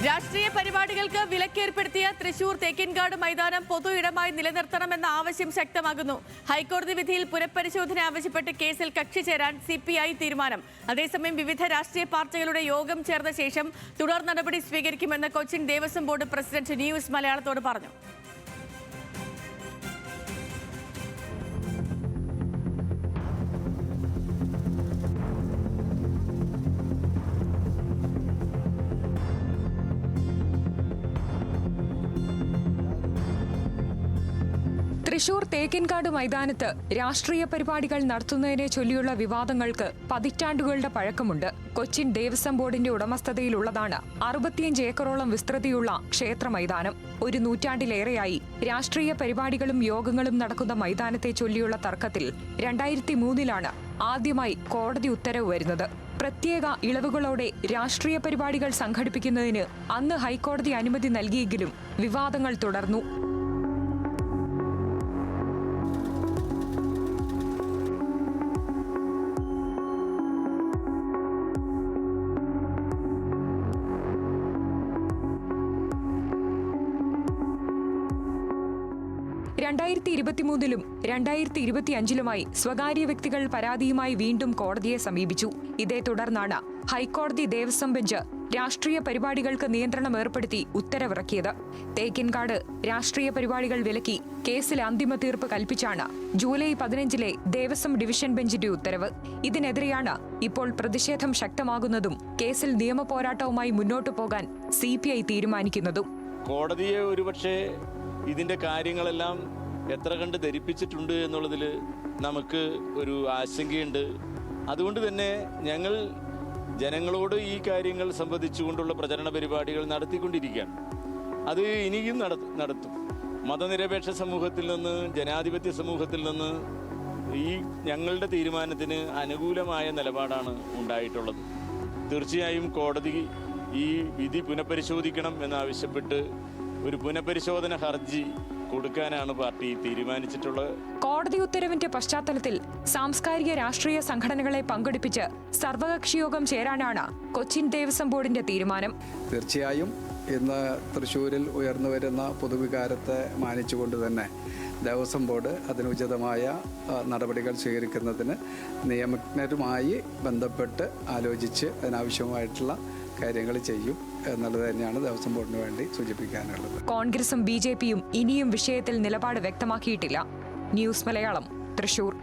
രാഷ്ട്രീയ പരിപാടികൾക്ക് വിലക്കേർപ്പെടുത്തിയ തൃശൂർ തേക്കിൻകാട് മൈതാനം പൊതു ഇടമായി നിലനിർത്തണമെന്ന ആവശ്യം ശക്തമാകുന്നു. ഹൈക്കോടതി വിധിയിൽ പുനഃപരിശോധന ആവശ്യപ്പെട്ട് കേസിൽ കക്ഷി ചേരാൻ CPI തീരുമാനം. അതേസമയം വിവിധ രാഷ്ട്രീയ പാർട്ടികളുടെ യോഗം ചേർന്ന ശേഷം തുടർ നടപടി സ്വീകരിക്കുമെന്ന് Cochin Devaswom board president news മലയാളത്തോട് പറഞ്ഞു. തൃശൂർ തേക്കിൻകാട് മൈതാനത്ത് രാഷ്ട്രീയ പരിപാടികൾ നടത്തുന്നതിനെ ചൊല്ലിയുള്ള വിവാദങ്ങൾക്ക് പതിറ്റാണ്ടുകളുടെ പഴക്കമുണ്ട്. കൊച്ചിൻ ദേവസ്വം ബോർഡിന്റെ ഉടമസ്ഥതയിലുള്ളതാണ് 65 ഏക്കറോളം വിസ്തൃതിയുള്ള ക്ഷേത്ര മൈതാനം. ഒരു നൂറ്റാണ്ടിലേറെയായി രാഷ്ട്രീയ പരിപാടികളും യോഗങ്ങളും നടക്കുന്ന മൈതാനത്തെ ചൊല്ലിയുള്ള തർക്കത്തിൽ 2003 ആദ്യമായി കോടതി ഉത്തരവ് വരുന്നത്. പ്രത്യേക ഇളവുകളോടെ രാഷ്ട്രീയ പരിപാടികൾ സംഘടിപ്പിക്കുന്നതിന് അന്ന് ഹൈക്കോടതി അനുമതി നൽകിയെങ്കിലും വിവാദങ്ങൾ തുടർന്നു. ലും 2025 സ്വകാര്യ വ്യക്തികൾ പരാതിയുമായി വീണ്ടും കോടതിയെ സമീപിച്ചു. ഇതേ തുടർന്നാണ് ഹൈക്കോടതി ദേവസ്വം ബെഞ്ച് രാഷ്ട്രീയ പരിപാടികൾക്ക് നിയന്ത്രണം ഏർപ്പെടുത്തി ഉത്തരവിറക്കിയത്. തേക്കിൻകാട് രാഷ്ട്രീയ പരിപാടികൾ വിലക്കി കേസിൽ അന്തിമ തീർപ്പ് കൽപ്പിച്ചാണ് ജൂലൈ 15 ദേവസ്വം ഡിവിഷൻ ബെഞ്ചിന്റെ ഉത്തരവ്. ഇതിനെതിരെയാണ് ഇപ്പോൾ പ്രതിഷേധം ശക്തമാകുന്നതും കേസിൽ നിയമപോരാട്ടവുമായി മുന്നോട്ടു പോകാൻ CPI തീരുമാനിക്കുന്നതും. കോടതിയെ ഒരുപക്ഷെ ഇതിന്റെ കാര്യങ്ങളെല്ലാം എത്ര കണ്ട് ധരിപ്പിച്ചിട്ടുണ്ട് എന്നുള്ളതിൽ നമുക്ക് ഒരു ആശങ്കയുണ്ട്. അതുകൊണ്ട് തന്നെ ഞങ്ങൾ ജനങ്ങളോട് ഈ കാര്യങ്ങൾ സംബന്ധിച്ചുകൊണ്ടുള്ള പ്രചരണ പരിപാടികൾ നടത്തിക്കൊണ്ടിരിക്കുകയാണ്. അത് ഇനിയും നടത്തും. മതനിരപേക്ഷ സമൂഹത്തിൽ നിന്ന്, ജനാധിപത്യ സമൂഹത്തിൽ നിന്ന് ഈ ഞങ്ങളുടെ തീരുമാനത്തിന് അനുകൂലമായ നിലപാടാണ് ഉണ്ടായിട്ടുള്ളത്. തീർച്ചയായും കോടതി ഈ വിധി പുനഃപരിശോധിക്കണം എന്നാവശ്യപ്പെട്ട് ഒരു പുനഃപരിശോധന ഹർജി കൊടുക്കാനാണ് പാർട്ടി തീരുമാനിച്ചിട്ടുള്ളത്. കോടതി ഉത്തരവിന്റെ പശ്ചാത്തലത്തിൽ സാംസ്കാരിക രാഷ്ട്രീയ സംഘടനകളെ പങ്കെടുപ്പിച്ച് സർവകക്ഷി യോഗം ചേരാനാണ് കൊച്ചിൻ ദേവസ്വം ബോർഡിന്റെ തീരുമാനം. തീർച്ചയായും ഇന്ന് തൃശ്ശൂരിൽ ഉയർന്നു വരുന്ന പൊതുവികാരത്തെ മാനിച്ചുകൊണ്ട് തന്നെ ദേവസ്വം ബോർഡ് അതിനുചിതമായ നടപടികൾ സ്വീകരിക്കുന്നതിന് നിയമജ്ഞരുമായി ബന്ധപ്പെട്ട് ആലോചിച്ച് അതിനാവശ്യമായിട്ടുള്ള കാര്യങ്ങൾ ചെയ്യും എന്നുള്ളത് തന്നെയാണ് ദേവസ്വം ബോർഡിന് വേണ്ടി സൂചിപ്പിക്കാനുള്ളത്. കോൺഗ്രസും BJPയും ഇനിയും വിഷയത്തിൽ നിലപാട് വ്യക്തമാക്കിയിട്ടില്ല. ന്യൂസ് മലയാളം, തൃശൂർ.